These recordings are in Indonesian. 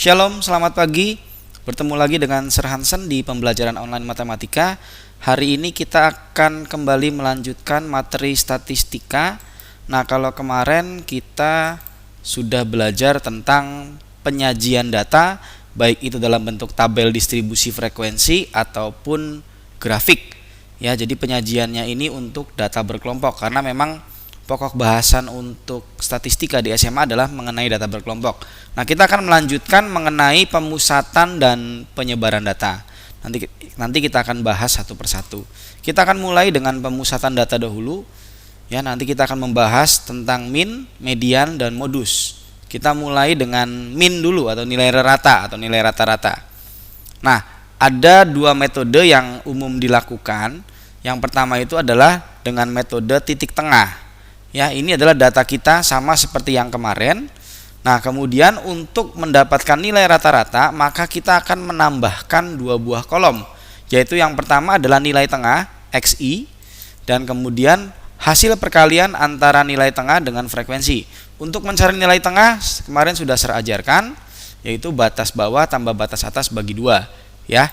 Shalom, selamat pagi. Bertemu lagi dengan Sir Hansen di pembelajaran online matematika. Hari ini kita akan kembali melanjutkan materi statistika. Nah, kalau kemarin kita sudah belajar tentang penyajian data, baik itu dalam bentuk tabel distribusi frekuensi ataupun grafik. Ya, jadi penyajiannya ini untuk data berkelompok karena memang pokok bahasan untuk statistika di SMA adalah mengenai data berkelompok. Nah, kita akan melanjutkan mengenai pemusatan dan penyebaran data. Nanti kita akan bahas satu persatu. Kita akan mulai dengan pemusatan data dahulu. Ya, nanti kita akan membahas tentang min, median, dan modus. Kita mulai dengan min dulu atau nilai rata atau nilai rata-rata. Nah, ada dua metode yang umum dilakukan. Yang pertama itu adalah dengan metode titik tengah. Ya, ini adalah data kita sama seperti yang kemarin. Nah, kemudian untuk mendapatkan nilai rata-rata, maka kita akan menambahkan dua buah kolom, yaitu yang pertama adalah nilai tengah XI dan kemudian hasil perkalian antara nilai tengah dengan frekuensi. Untuk mencari nilai tengah kemarin sudah saya ajarkan, yaitu batas bawah tambah batas atas bagi 2, ya.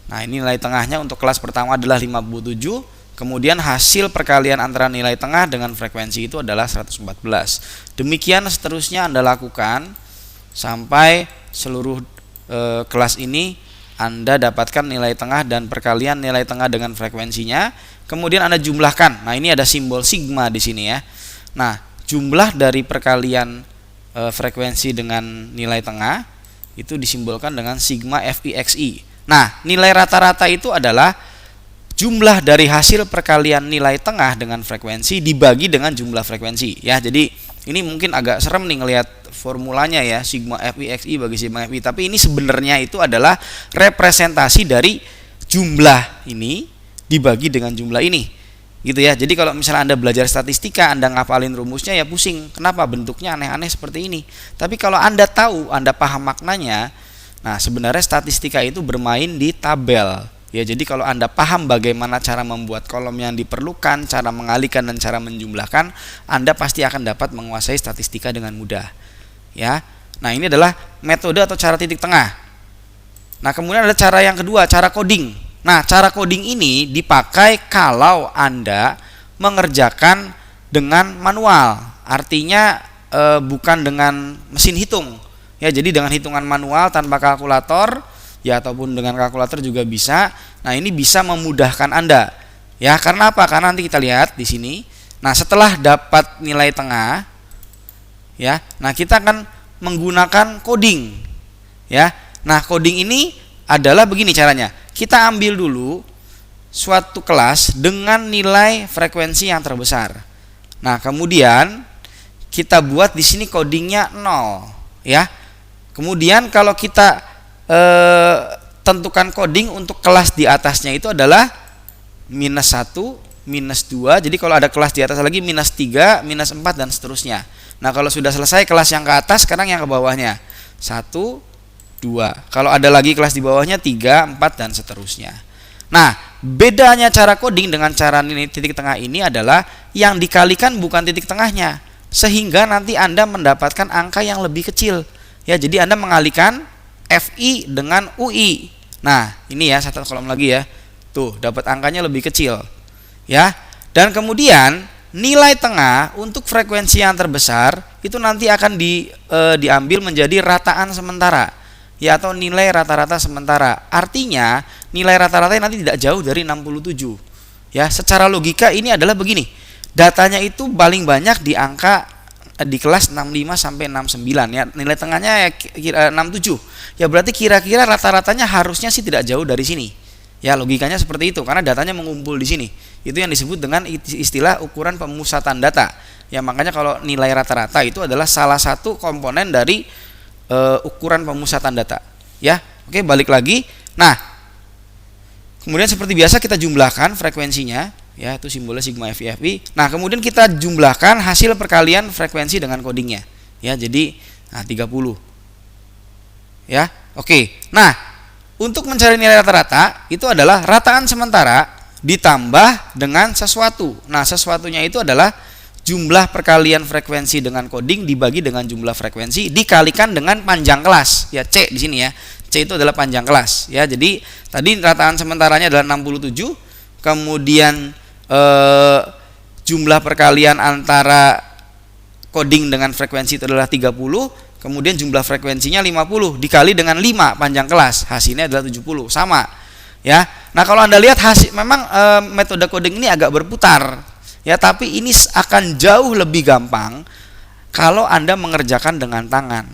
Nah, ini nilai tengahnya untuk kelas pertama adalah 57. Kemudian hasil perkalian antara nilai tengah dengan frekuensi itu adalah 114. Demikian seterusnya Anda lakukan sampai seluruh kelas ini Anda dapatkan nilai tengah dan perkalian nilai tengah dengan frekuensinya. Kemudian Anda jumlahkan. Nah, ini ada simbol sigma di sini ya. Nah, jumlah dari perkalian frekuensi dengan nilai tengah itu disimbolkan dengan sigma FIXI. Nah, nilai rata-rata itu adalah jumlah dari hasil perkalian nilai tengah dengan frekuensi dibagi dengan jumlah frekuensi. Ya, jadi ini mungkin agak serem nih ngelihat formulanya ya, sigma FIXI bagi sigma FI. Tapi ini sebenarnya itu adalah representasi dari jumlah ini dibagi dengan jumlah ini. Gitu ya. Jadi kalau misalnya Anda belajar statistika, Anda ngapalin rumusnya ya pusing. Kenapa bentuknya aneh-aneh seperti ini? Tapi kalau Anda tahu, Anda paham maknanya, nah sebenarnya statistika itu bermain di tabel. Ya, jadi kalau Anda paham bagaimana cara membuat kolom yang diperlukan, cara mengalihkan dan cara menjumlahkan, Anda pasti akan dapat menguasai statistika dengan mudah. Ya. Nah, ini adalah metode atau cara titik tengah. Nah, kemudian ada cara yang kedua, cara coding. Nah, cara coding ini dipakai kalau Anda mengerjakan dengan manual. Artinya bukan dengan mesin hitung. Ya, jadi dengan hitungan manual tanpa kalkulator, ya ataupun dengan kalkulator juga bisa. Nah, ini bisa memudahkan Anda. Ya, karena apa? Karena nanti kita lihat di sini. Nah, setelah dapat nilai tengah, ya. Nah, kita akan menggunakan coding. Ya. Nah, coding ini adalah begini caranya. Kita ambil dulu suatu kelas dengan nilai frekuensi yang terbesar. Nah, kemudian kita buat di sini codingnya 0, ya. Kemudian kalau kita tentukan coding untuk kelas di atasnya itu adalah -1, -2. Jadi kalau ada kelas di atas lagi -3, -4 dan seterusnya. Nah, kalau sudah selesai kelas yang ke atas, sekarang yang ke bawahnya 1, 2. Kalau ada lagi kelas di bawahnya 3, 4 dan seterusnya. Nah, bedanya cara coding dengan cara titik tengah ini adalah yang dikalikan bukan titik tengahnya, sehingga nanti Anda mendapatkan angka yang lebih kecil. Ya, jadi Anda mengalihkan FI dengan UI. Nah, ini ya satu kolom lagi ya. Tuh, dapat angkanya lebih kecil. Ya. Dan kemudian nilai tengah untuk frekuensi yang terbesar itu nanti akan diambil menjadi rataan sementara. Ya, atau nilai rata-rata sementara. Artinya, nilai rata-rata nanti tidak jauh dari 67. Ya, secara logika ini adalah begini. Datanya itu paling banyak di angka di kelas 65 sampai 69 ya, nilai tengahnya ya kira 67. Ya berarti kira-kira rata-ratanya harusnya sih tidak jauh dari sini. Ya, logikanya seperti itu karena datanya mengumpul di sini. Itu yang disebut dengan istilah ukuran pemusatan data. Ya, makanya kalau nilai rata-rata itu adalah salah satu komponen dari ukuran pemusatan data. Ya, oke, balik lagi. Nah, kemudian seperti biasa kita jumlahkan frekuensinya. Ya, itu simbolnya sigma FI. Nah, kemudian kita jumlahkan hasil perkalian frekuensi dengan codingnya. Ya, jadi 30. Ya, oke. Nah, untuk mencari nilai rata-rata itu adalah rataan sementara ditambah dengan sesuatu. Nah, sesuatunya itu adalah jumlah perkalian frekuensi dengan coding dibagi dengan jumlah frekuensi dikalikan dengan panjang kelas. Ya, C di sini ya. C itu adalah panjang kelas ya. Jadi tadi rataan sementaranya adalah 67, kemudian jumlah perkalian antara coding dengan frekuensi itu adalah 30, kemudian jumlah frekuensinya 50 dikali dengan 5 panjang kelas, hasilnya adalah 70, sama ya. Nah, kalau Anda lihat hasil memang metode coding ini agak berputar ya, tapi ini akan jauh lebih gampang kalau Anda mengerjakan dengan tangan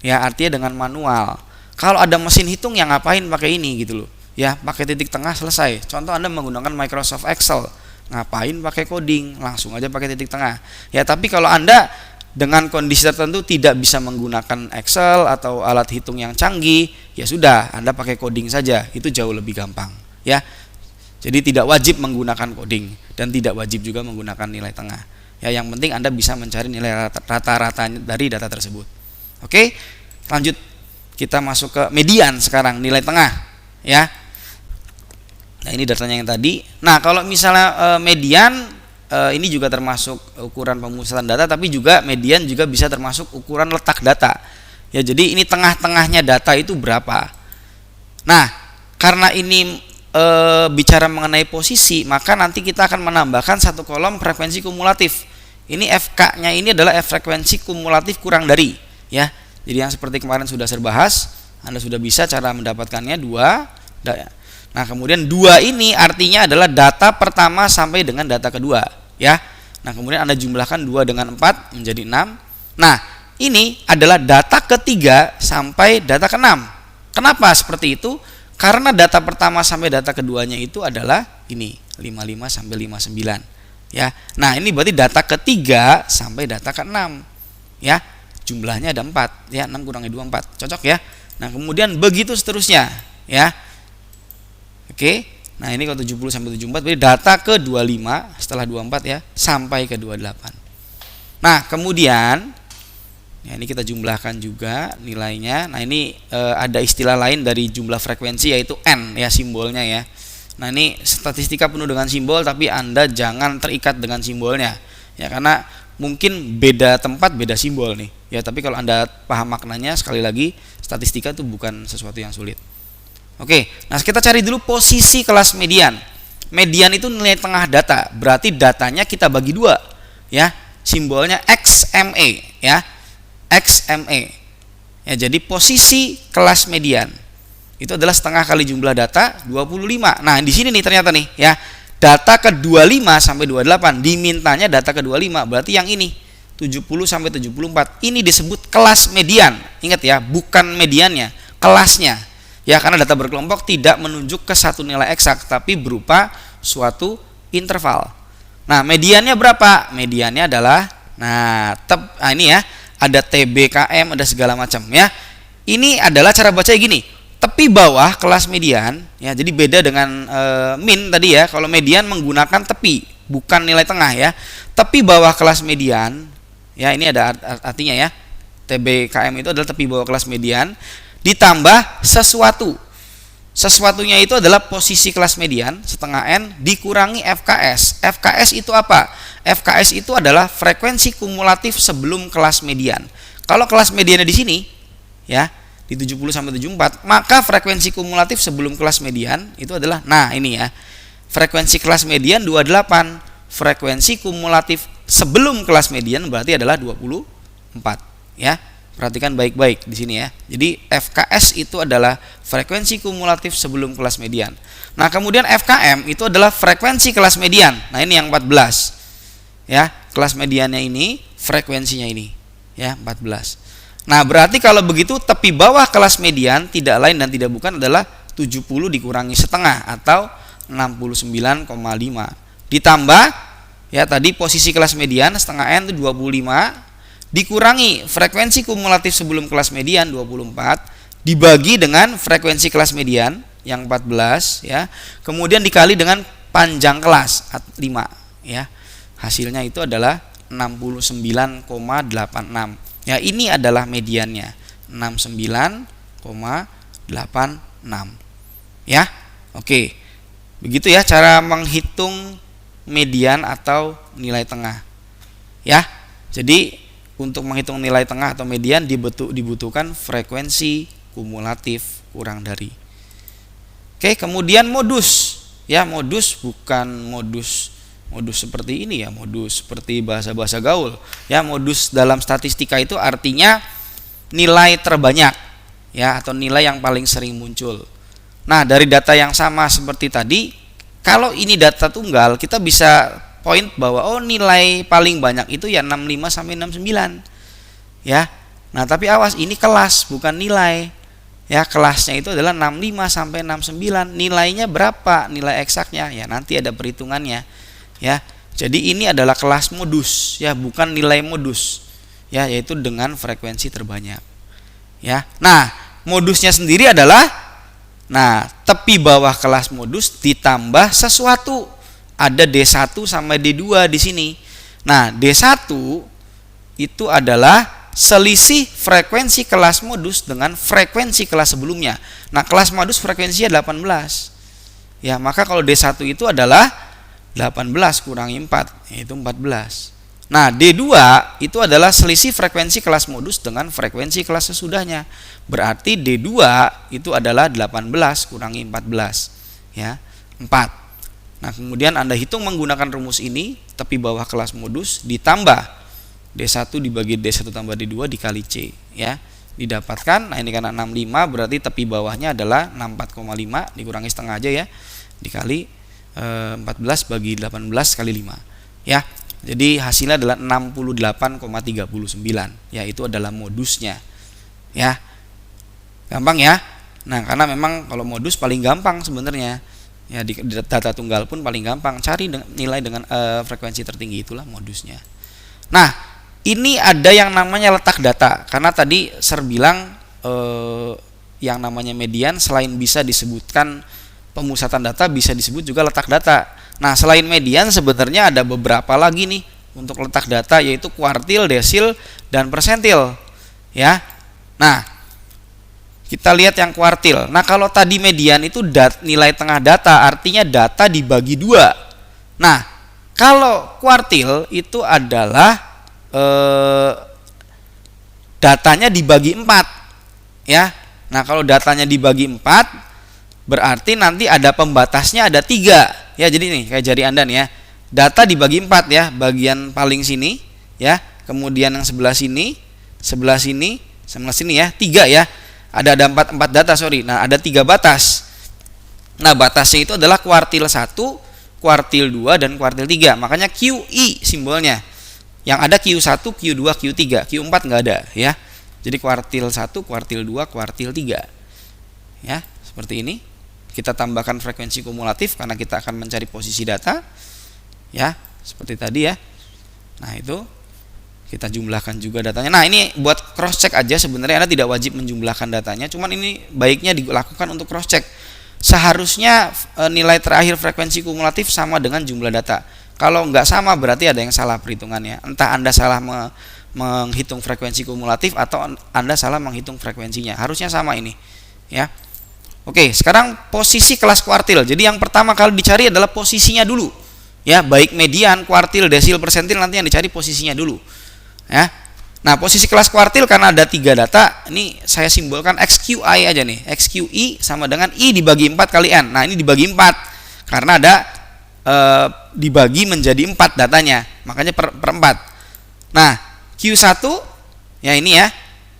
ya, artinya dengan manual. Kalau ada mesin hitung yang ngapain pakai ini gitu loh ya, pakai titik tengah selesai. Contoh Anda menggunakan Microsoft Excel, ngapain pakai coding, langsung aja pakai titik tengah ya. Tapi kalau Anda dengan kondisi tertentu tidak bisa menggunakan Excel atau alat hitung yang canggih, ya sudah, Anda pakai coding saja, itu jauh lebih gampang ya. Jadi tidak wajib menggunakan coding dan tidak wajib juga menggunakan nilai tengah ya. Yang penting Anda bisa mencari nilai rata-rata dari data tersebut. Oke, lanjut kita masuk ke median sekarang, nilai tengah ya. Nah, ini datanya yang tadi. Nah, kalau misalnya median ini juga termasuk ukuran pemusatan data, tapi juga median juga bisa termasuk ukuran letak data ya. Jadi ini tengah-tengahnya data itu berapa. Nah, karena ini bicara mengenai posisi, maka nanti kita akan menambahkan satu kolom frekuensi kumulatif. Ini FK-nya ini adalah frekuensi kumulatif kurang dari ya. Jadi yang seperti kemarin sudah saya bahas, Anda sudah bisa cara mendapatkannya 2. Nah, kemudian 2 ini artinya adalah data pertama sampai dengan data kedua ya. Nah, kemudian Anda jumlahkan 2 dengan 4 menjadi 6. Nah, ini adalah data ketiga sampai data ke-6. Kenapa seperti itu? Karena data pertama sampai data keduanya itu adalah ini 55 sampai 59 ya. Nah, ini berarti data ketiga sampai data ke-6 ya. Jumlahnya ada 4 ya, 6 kurangi 2 4. Cocok ya. Nah, kemudian begitu seterusnya ya. Oke. Nah, ini kalau 70 sampai 74 berarti data ke 25 setelah 24 ya sampai ke 28. Nah, kemudian ya, ini kita jumlahkan juga nilainya. Nah, ini ada istilah lain dari jumlah frekuensi yaitu N ya, simbolnya ya. Nah, ini statistika penuh dengan simbol, tapi Anda jangan terikat dengan simbolnya ya, karena mungkin beda tempat beda simbol nih ya. Tapi kalau Anda paham maknanya, sekali lagi statistika itu bukan sesuatu yang sulit. Oke, nah kita cari dulu posisi kelas median. Median itu nilai tengah data, berarti datanya kita bagi 2 ya. Simbolnya XME ya. XME ya, jadi posisi kelas median itu adalah setengah kali jumlah data 25. Nah, di sini nih ternyata nih ya, data ke 25 sampai 28 dimintanya data ke 25, berarti yang ini 70 sampai 74 ini disebut kelas median. Ingat ya, bukan mediannya, kelasnya ya, karena data berkelompok tidak menunjuk ke satu nilai eksak tapi berupa suatu interval. Nah, mediannya berapa? Mediannya adalah ini ya, ada TBKM, ada segala macam ya. Ini adalah cara bacanya gini, tepi bawah kelas median ya. Jadi beda dengan min tadi ya. Kalau median menggunakan tepi, bukan nilai tengah ya. Tepi bawah kelas median ya, ini ada artinya ya. TBKM itu adalah tepi bawah kelas median ditambah sesuatu. Sesuatunya itu adalah posisi kelas median setengah N dikurangi FKS. FKS itu apa? FKS itu adalah frekuensi kumulatif sebelum kelas median. Kalau kelas mediannya di sini ya, di 70 sampai 74, maka frekuensi kumulatif sebelum kelas median itu adalah, nah ini ya, frekuensi kelas median 28. Frekuensi kumulatif sebelum kelas median berarti adalah 24 ya. Perhatikan baik-baik di sini ya. Jadi FKS itu adalah frekuensi kumulatif sebelum kelas median. Nah, kemudian FKM itu adalah frekuensi kelas median. Nah, ini yang 14. Ya, kelas mediannya ini, frekuensinya ini ya, 14. Nah, berarti kalau begitu tepi bawah kelas median tidak lain dan tidak bukan adalah 70 dikurangi setengah atau 69,5. Ditambah ya tadi posisi kelas median setengah N itu 25 dikurangi frekuensi kumulatif sebelum kelas median 24 dibagi dengan frekuensi kelas median yang 14 ya. Kemudian dikali dengan panjang kelas 5 ya. Hasilnya itu adalah 69,86. Ya, ini adalah mediannya 69,86 ya. Oke. Begitu ya cara menghitung median atau nilai tengah. ya. Jadi untuk menghitung nilai tengah atau median dibutuhkan frekuensi kumulatif kurang dari. Oke, kemudian modus. Ya, modus bukan modus seperti ini ya, modus seperti bahasa-bahasa gaul. Ya, modus dalam statistika itu artinya nilai terbanyak ya, atau nilai yang paling sering muncul. Nah, dari data yang sama seperti tadi, kalau ini data tunggal, kita bisa point bahwa nilai paling banyak itu ya 65 sampai 69. Ya. Nah, tapi awas, ini kelas bukan nilai. Ya, kelasnya itu adalah 65 sampai 69. Nilainya berapa? Nilai eksaknya ya nanti ada perhitungannya. Ya. Jadi ini adalah kelas modus ya, bukan nilai modus. Ya, yaitu dengan frekuensi terbanyak. Ya. Nah, modusnya sendiri adalah tepi bawah kelas modus ditambah sesuatu. Ada D1 sama D2 di sini. Nah, D1 itu adalah selisih frekuensi kelas modus dengan frekuensi kelas sebelumnya. Nah, kelas modus frekuensinya 18. Ya, maka kalau D1 itu adalah 18 kurangi 4, yaitu 14. Nah, D2 itu adalah selisih frekuensi kelas modus dengan frekuensi kelas sesudahnya. Berarti D2 itu adalah 18 kurangi 14. Ya, 4. Nah, kemudian Anda hitung menggunakan rumus ini, tepi bawah kelas modus ditambah D1 dibagi D1 tambah D2 dikali C, ya. Didapatkan, nah ini karena 65 berarti tepi bawahnya adalah 64,5 dikurangi setengah aja ya, dikali 14 bagi 18 kali 5. Ya. Jadi hasilnya adalah 68,39. Ya, itu adalah modusnya. Ya. Gampang ya? Nah, karena memang kalau modus paling gampang sebenarnya. Ya, di data tunggal pun paling gampang, cari nilai dengan frekuensi tertinggi, itulah modusnya. Nah, ini ada yang namanya letak data, karena tadi Sir bilang yang namanya median selain bisa disebutkan pemusatan data, bisa disebut juga letak data. Nah, selain median sebenarnya ada beberapa lagi nih untuk letak data, yaitu kuartil, desil, dan persentil. Ya. Nah, kita lihat yang kuartil. Nah, kalau tadi median itu nilai tengah data, artinya data dibagi 2. Nah, kalau kuartil itu adalah datanya dibagi 4. Ya. Nah, kalau datanya dibagi 4, berarti nanti ada pembatasnya ada 3. Ya, jadi nih kayak jari Anda nih ya. Data dibagi 4 ya, bagian paling sini ya, kemudian yang sebelah sini ya, 3 ya. Ada 4 data, sorry. Nah, ada 3 batas. Nah, batasnya itu adalah kuartil 1, kuartil 2, dan kuartil 3. Makanya QI simbolnya. Yang ada Q1, Q2, Q3. Q4 nggak ada ya. Jadi kuartil 1, kuartil 2, kuartil 3. Ya, seperti ini. Kita tambahkan frekuensi kumulatif karena kita akan mencari posisi data. Ya, seperti tadi ya. Nah, itu kita jumlahkan juga datanya. Nah, ini buat cross check aja, sebenarnya Anda tidak wajib menjumlahkan datanya, cuman ini baiknya dilakukan untuk cross check. Seharusnya nilai terakhir frekuensi kumulatif sama dengan jumlah data. Kalau nggak sama berarti ada yang salah perhitungannya. Entah Anda salah menghitung frekuensi kumulatif atau Anda salah menghitung frekuensinya. Harusnya sama ini, ya. Oke, sekarang posisi kelas kuartil. Jadi yang pertama kali dicari adalah posisinya dulu. Ya, baik median, kuartil, desil, persentil, nanti yang dicari posisinya dulu. Ya. Nah, posisi kelas kuartil karena ada 3 data, ini saya simbolkan XQI aja nih. XQI sama dengan I dibagi 4 kali N. Nah, ini dibagi 4 karena ada dibagi menjadi 4 datanya. Makanya per 4. Nah, Q1 ya ini ya.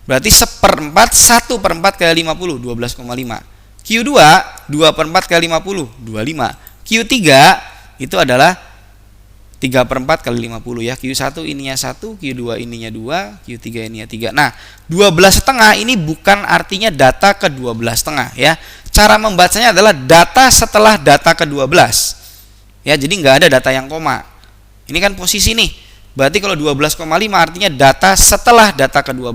Berarti 1/4 1/4 kali 50 12,5. Q2 2/4 kali 50 25. Q3 itu adalah 3/4 kali 50 ya. Q1 ininya 1, Q2 ininya 2, Q3 ininya 3. Nah, 12,5 ini bukan artinya data ke-12,5 ya. Cara membacanya adalah data setelah data ke-12. Ya, jadi nggak ada data yang koma. Ini kan posisi nih. Berarti kalau 12,5 artinya data setelah data ke-12.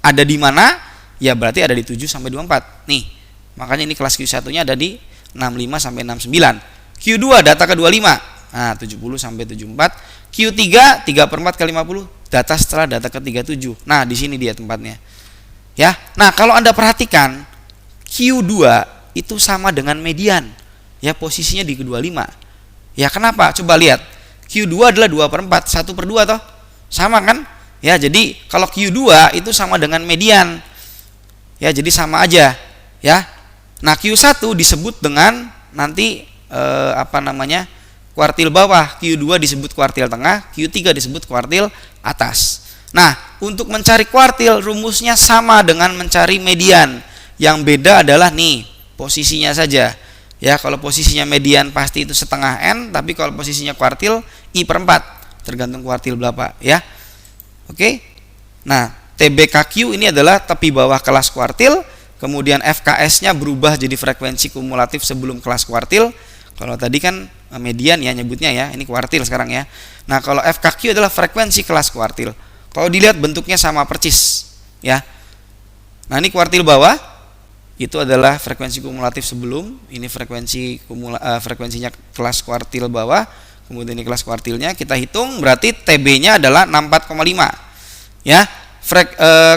Ada di mana? Ya berarti ada di 7 sampai 24. Nih. Makanya ini kelas Q1-nya ada di 65 sampai 69. Q2 data ke-25. Nah, 70 sampai 74. Q3 3/4 kali 50, data setelah data ke-37. Nah, di sini dia tempatnya. Ya. Nah, kalau Anda perhatikan Q2 itu sama dengan median. Ya, posisinya di ke-25. Ya, kenapa? Coba lihat. Q2 adalah 2/4, 1/2 toh. Sama kan? Ya, jadi kalau Q2 itu sama dengan median. Ya, jadi sama aja, ya. Nah, Q1 disebut dengan nanti kuartil bawah, Q2 disebut kuartil tengah, Q3 disebut kuartil atas. Nah, untuk mencari kuartil rumusnya sama dengan mencari median. Yang beda adalah nih, posisinya saja. Ya, kalau posisinya median pasti itu setengah N, tapi kalau posisinya kuartil I/4, tergantung kuartil berapa, ya. Oke. Nah, TBKQ ini adalah tepi bawah kelas kuartil, kemudian FKS-nya berubah jadi frekuensi kumulatif sebelum kelas kuartil. Kalau tadi kan median ya nyebutnya ya, ini kuartil sekarang ya. Nah, kalau FKQ adalah frekuensi kelas kuartil. Kalau dilihat bentuknya sama persis, ya. Nah, ini kuartil bawah itu adalah frekuensi kumulatif sebelum, ini frekuensinya kelas kuartil bawah, kemudian ini kelas kuartilnya kita hitung, berarti TB-nya adalah 64,5. Ya.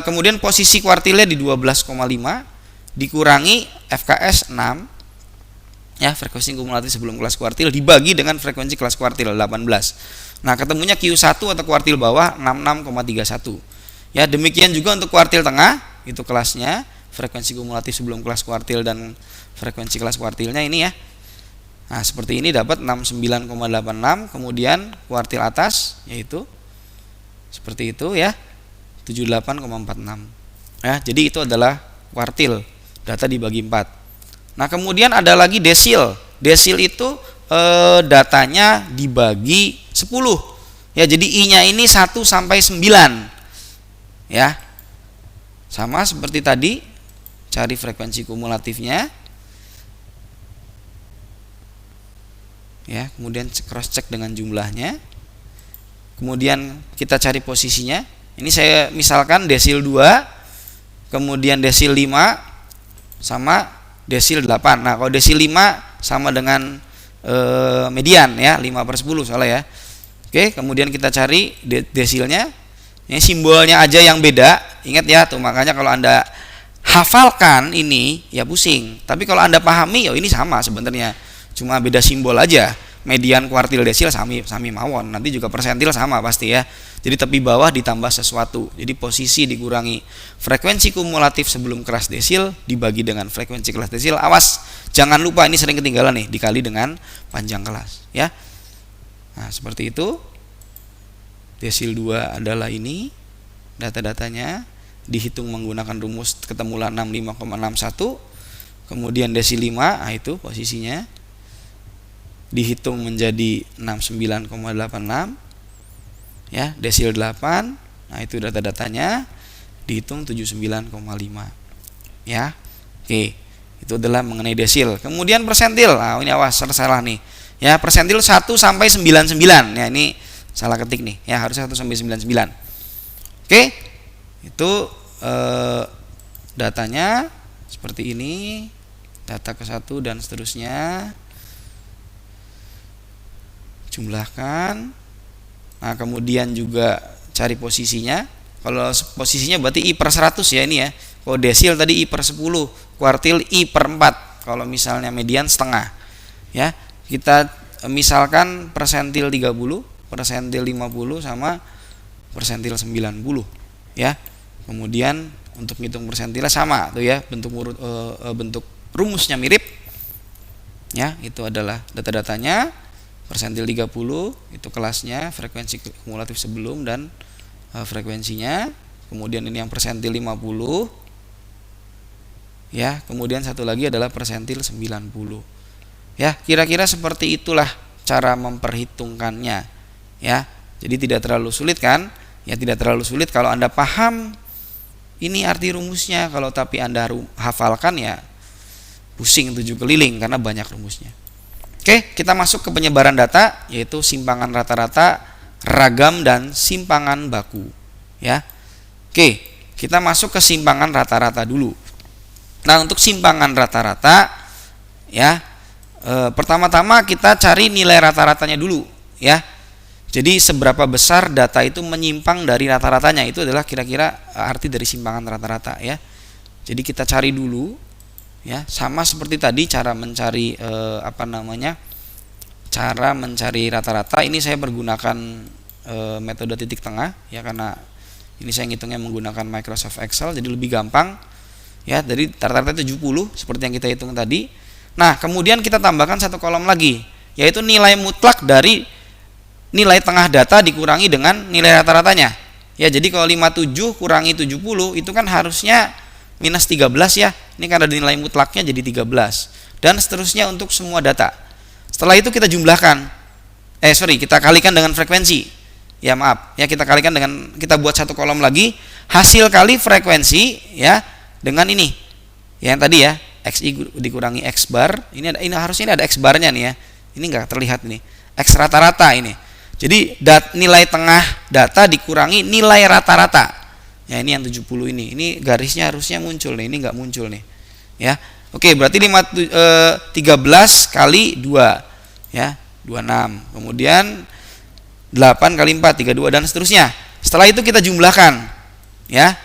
Kemudian posisi kuartilnya di 12,5 dikurangi FKS 6, ya, frekuensi kumulatif sebelum kelas kuartil dibagi dengan frekuensi kelas kuartil 18. Nah, ketemunya Q1 atau kuartil bawah 66,31. Ya, demikian juga untuk kuartil tengah, itu kelasnya, frekuensi kumulatif sebelum kelas kuartil dan frekuensi kelas kuartilnya ini ya. Nah, seperti ini dapat 69,86, kemudian kuartil atas yaitu seperti itu ya, 78,46. Ya, jadi itu adalah kuartil, data dibagi 4. Nah, kemudian ada lagi desil. Desil itu datanya dibagi 10. Ya, jadi I-nya ini 1 sampai 9. Ya. Sama seperti tadi, cari frekuensi kumulatifnya. Ya, kemudian cross check dengan jumlahnya. Kemudian kita cari posisinya. Ini saya misalkan desil 2, kemudian desil 5 sama desil 8. Nah, kalau desil 5 sama dengan median ya, 5/10 soalnya ya. Oke, kemudian kita cari desilnya. Ini simbolnya aja yang beda. Ingat ya tuh, makanya kalau Anda hafalkan ini ya pusing. Tapi kalau Anda pahami ya ini sama sebenarnya. Cuma beda simbol aja. Median, kuartil, desil sami mawon. Nanti juga persentil sama pasti ya. Jadi tepi bawah ditambah sesuatu. Jadi posisi dikurangi frekuensi kumulatif sebelum kelas desil dibagi dengan frekuensi kelas desil. Awas, jangan lupa ini sering ketinggalan nih, dikali dengan panjang kelas ya. Nah, seperti itu. Desil 2 adalah ini data-datanya, dihitung menggunakan rumus ketemulah 65,61. Kemudian desil 5, nah itu posisinya dihitung menjadi 69,86. Ya, desil 8, nah itu data-datanya dihitung 79,5. Ya. Oke, itu adalah mengenai desil. Kemudian persentil. Nah, ini awas salah nih. Ya, persentil 1 sampai 99. Ya, ini salah ketik nih. Ya, harusnya 1 sampai 99. Oke. Itu datanya seperti ini. Data ke-1 dan seterusnya. Jumlahkan. Nah, kemudian juga cari posisinya. Kalau posisinya berarti I/100 ya ini ya. Kalau desil tadi I/10, kuartil I/4. Kalau misalnya median setengah. Ya, kita misalkan persentil 30, persentil 50 sama persentil 90 ya. Kemudian untuk ngitung persentilnya sama tuh ya, bentuk rumusnya mirip. Ya, itu adalah data-datanya. Persentil 30 itu kelasnya, frekuensi kumulatif sebelum dan frekuensinya. Kemudian ini yang persentil 50. Ya, kemudian satu lagi adalah persentil 90. Ya, kira-kira seperti itulah cara memperhitungkannya. Ya. Jadi tidak terlalu sulit kan? Ya, tidak terlalu sulit kalau Anda paham ini arti rumusnya. Kalau tapi Anda hafalkan ya pusing 7 keliling karena banyak rumusnya. Oke, kita masuk ke penyebaran data, yaitu simpangan rata-rata, ragam, dan simpangan baku. Ya, oke, kita masuk ke simpangan rata-rata dulu. Nah, untuk simpangan rata-rata, ya, pertama-tama kita cari nilai rata-ratanya dulu, ya. Jadi seberapa besar data itu menyimpang dari rata-ratanya, itu adalah kira-kira arti dari simpangan rata-rata, ya. Jadi kita cari dulu. Ya, sama seperti tadi cara mencari cara mencari rata-rata. Ini saya menggunakan metode titik tengah ya, karena ini saya ngitungnya menggunakan Microsoft Excel jadi lebih gampang ya. Dari rata-rata 70 seperti yang kita hitung tadi. Nah, kemudian kita tambahkan satu kolom lagi, yaitu nilai mutlak dari nilai tengah data dikurangi dengan nilai rata-ratanya. Ya, jadi kalau 57 kurangi 70 itu kan harusnya minus 13 ya. Ini karena nilai mutlaknya jadi 13. Dan seterusnya untuk semua data. Setelah itu kita jumlahkan. Kita kalikan dengan frekuensi. Ya maaf, ya kita kalikan dengan, kita buat satu kolom lagi, hasil kali frekuensi ya dengan ini. Ya, yang tadi ya, XI dikurangi X bar. Ini harusnya ini ada X barnya nih ya. Ini enggak terlihat nih. X rata-rata ini. Jadi nilai tengah data dikurangi nilai rata-rata. Ya, ini yang 70 ini. Ini garisnya harusnya muncul nih, ini enggak muncul nih. Ya. Oke, berarti 13 kali 2 ya, 26. Kemudian 8 kali 4 32 dan seterusnya. Setelah itu kita jumlahkan. Ya.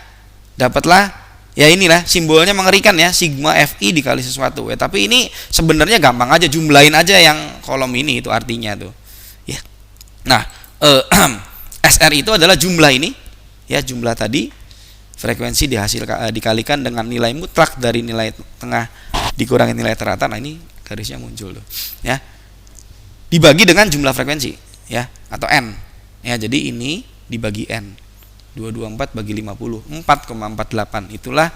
Dapatlah ya inilah simbolnya mengerikan ya, sigma Fi dikali sesuatu. Ya, tapi ini sebenarnya gampang aja, jumlahin aja yang kolom ini, itu artinya tuh. Ya. Nah, SR itu adalah jumlah ini. Ya, jumlah tadi frekuensi dikalikan dengan nilai mutlak dari nilai tengah dikurangi nilai rata. Nah, ini garisnya muncul tuh. Ya. Dibagi dengan jumlah frekuensi ya, atau N. Ya, jadi ini dibagi N. 224 bagi 50, 4,48. Itulah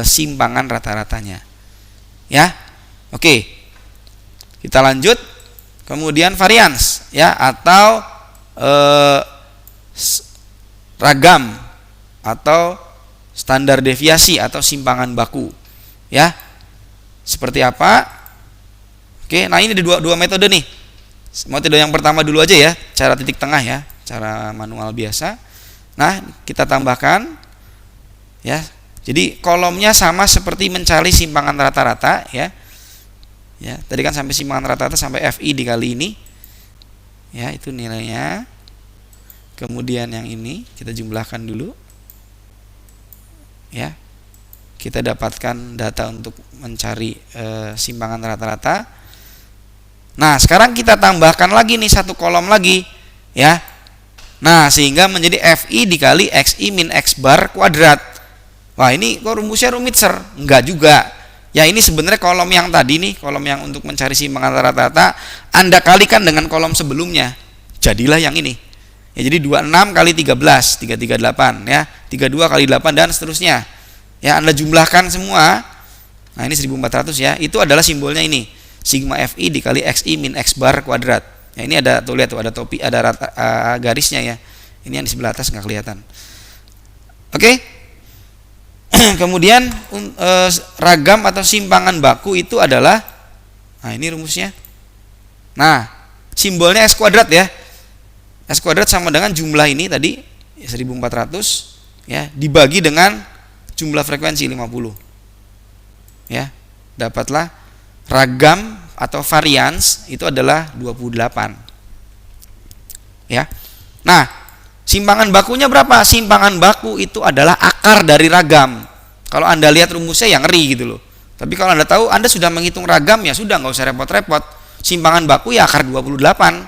simpangan rata-ratanya. Ya. Oke. Kita lanjut. Kemudian varians ya, atau ragam atau standar deviasi atau simpangan baku. Ya. Seperti apa? Oke, nah ini ada dua metode nih. Metode yang pertama dulu aja ya, cara titik tengah ya, cara manual biasa. Nah, kita tambahkan ya. Jadi kolomnya sama seperti mencari simpangan rata-rata ya. Ya, tadi kan sampai simpangan rata-rata sampai Fi dikali ini. Ya, itu nilainya. Kemudian yang ini kita jumlahkan dulu. Ya. Kita dapatkan data untuk mencari simpangan rata-rata. Nah, sekarang kita tambahkan lagi nih satu kolom lagi ya. Nah, sehingga menjadi Fi dikali Xi min X bar kuadrat. Wah, ini kok rumusnya rumit ser? Enggak juga. Ya, ini sebenarnya kolom yang tadi nih, kolom yang untuk mencari simpangan rata-rata, Anda kalikan dengan kolom sebelumnya. Jadilah yang ini. Ya, jadi 26 kali 13, 338 ya. 32 kali 8 dan seterusnya. Ya, Anda jumlahkan semua. Nah, ini 1400 ya. Itu adalah simbolnya ini. Sigma Fi dikali Xi min X bar kuadrat. Ya, ini ada tuh, lihat tuh, ada topi, ada garisnya ya. Ini yang di sebelah atas nggak kelihatan. Oke. Kemudian ragam atau simpangan baku itu adalah, nah ini rumusnya. Nah, simbolnya S kuadrat ya. S kuadrat sama dengan jumlah ini tadi 1400 ya, dibagi dengan jumlah frekuensi 50. Ya, dapatlah ragam atau varians itu adalah 28. Ya. Nah, simpangan bakunya berapa? Simpangan baku itu adalah akar dari ragam. Kalau Anda lihat rumusnya yang ngeri gitu loh. Tapi kalau Anda tahu, Anda sudah menghitung ragam, ya sudah, nggak usah repot-repot. Simpangan baku ya akar 28.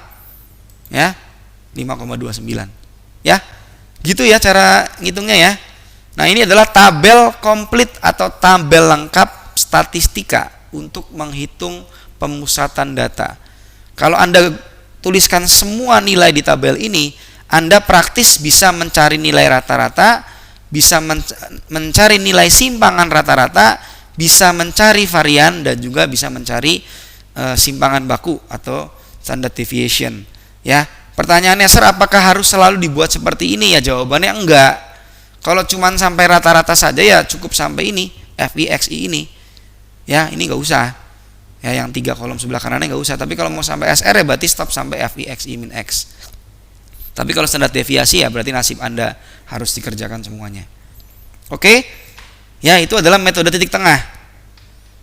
Ya. 5,29. Ya. Gitu ya cara ngitungnya ya. Nah, ini adalah tabel komplit atau tabel lengkap statistika untuk menghitung pemusatan data. Kalau Anda tuliskan semua nilai di tabel ini, Anda praktis bisa mencari nilai rata-rata, bisa mencari nilai simpangan rata-rata, bisa mencari varian, dan juga bisa mencari simpangan baku atau standard deviation. Ya, pertanyaannya, Sir, apakah harus selalu dibuat seperti ini? Ya, jawabannya enggak. Kalau cuma sampai rata-rata saja ya cukup sampai ini, Fi Xi ini. Ya, ini enggak usah. Ya, yang 3 kolom sebelah kanannya enggak usah. Tapi kalau mau sampai SR ya berarti stop sampai Fi Xi min X. Tapi kalau standar deviasi ya berarti nasib Anda harus dikerjakan semuanya. Oke? Ya, itu adalah metode titik tengah.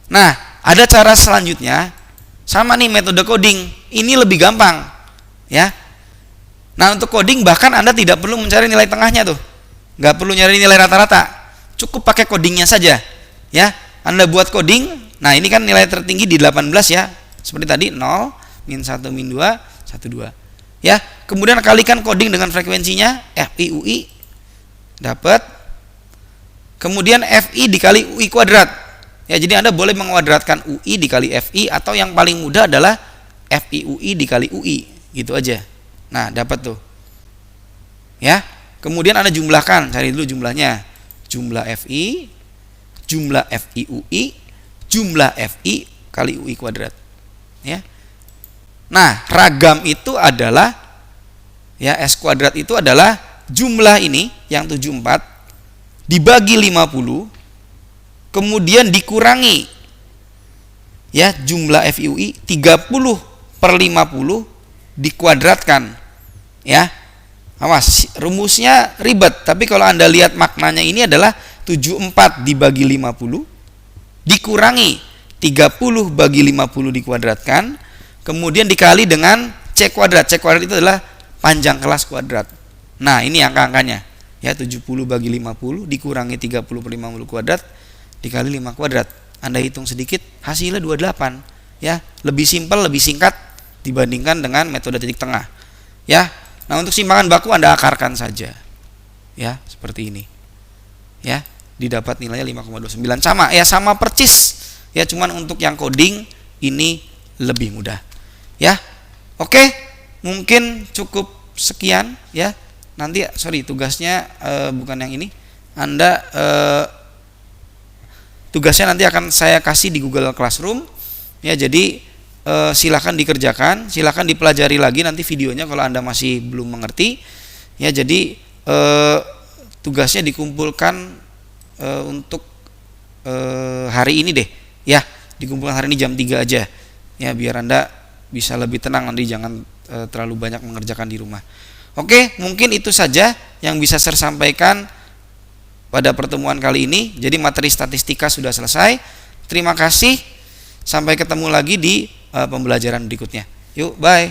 Nah, ada cara selanjutnya. Sama nih metode coding. Ini lebih gampang. Ya. Nah, untuk coding bahkan Anda tidak perlu mencari nilai tengahnya tuh. Enggak perlu nyari nilai rata-rata. Cukup pakai codingnya saja. Ya. Anda buat coding. Nah, ini kan nilai tertinggi di 18 ya. Seperti tadi 0, min 1, min 2, 1, 2. Ya, kemudian kalikan coding dengan frekuensinya FI UI dapat. Kemudian FI dikali UI kuadrat. Ya, jadi Anda boleh menguadratkan UI dikali FI, atau yang paling mudah adalah FI UI dikali UI, gitu aja. Nah, dapat tuh. Ya. Kemudian Anda jumlahkan, cari dulu jumlahnya. Jumlah FI, jumlah FI UI, jumlah FI kali UI kuadrat. Ya. Nah, ragam itu adalah, ya, S kuadrat itu adalah jumlah ini yang 74 dibagi 50, kemudian dikurangi, ya, jumlah FIUI 30 per 50 dikuadratkan. Ya, awas, rumusnya ribet, tapi kalau Anda lihat maknanya ini adalah 74 dibagi 50 dikurangi 30 bagi 50 dikuadratkan, kemudian dikali dengan C kuadrat. C kuadrat itu adalah panjang kelas kuadrat. Nah, ini angka-angkanya. Ya, 70 bagi 50 dikurangi 30 per 50 kuadrat dikali 5 kuadrat. Anda hitung sedikit, hasilnya 28. Ya, lebih simpel, lebih singkat dibandingkan dengan metode titik tengah. Ya. Nah, untuk simpangan baku Anda akarkan saja. Ya, seperti ini. Ya, didapat nilainya 5,29. Sama, ya, sama percis. Ya, cuman untuk yang coding ini lebih mudah. Ya. Oke, mungkin cukup sekian, ya. Nanti tugasnya bukan yang ini. Anda tugasnya nanti akan saya kasih di Google Classroom. Ya, jadi silakan dikerjakan, silakan dipelajari lagi nanti videonya kalau Anda masih belum mengerti. Ya, jadi tugasnya dikumpulkan untuk hari ini deh. Ya, dikumpulkan hari ini jam 3 aja. Ya, biar Anda bisa lebih tenang nanti, jangan terlalu banyak mengerjakan di rumah. Oke, mungkin itu saja yang bisa saya sampaikan pada pertemuan kali ini. Jadi materi statistika sudah selesai. Terima kasih. Sampai ketemu lagi di pembelajaran berikutnya. Yuk, bye.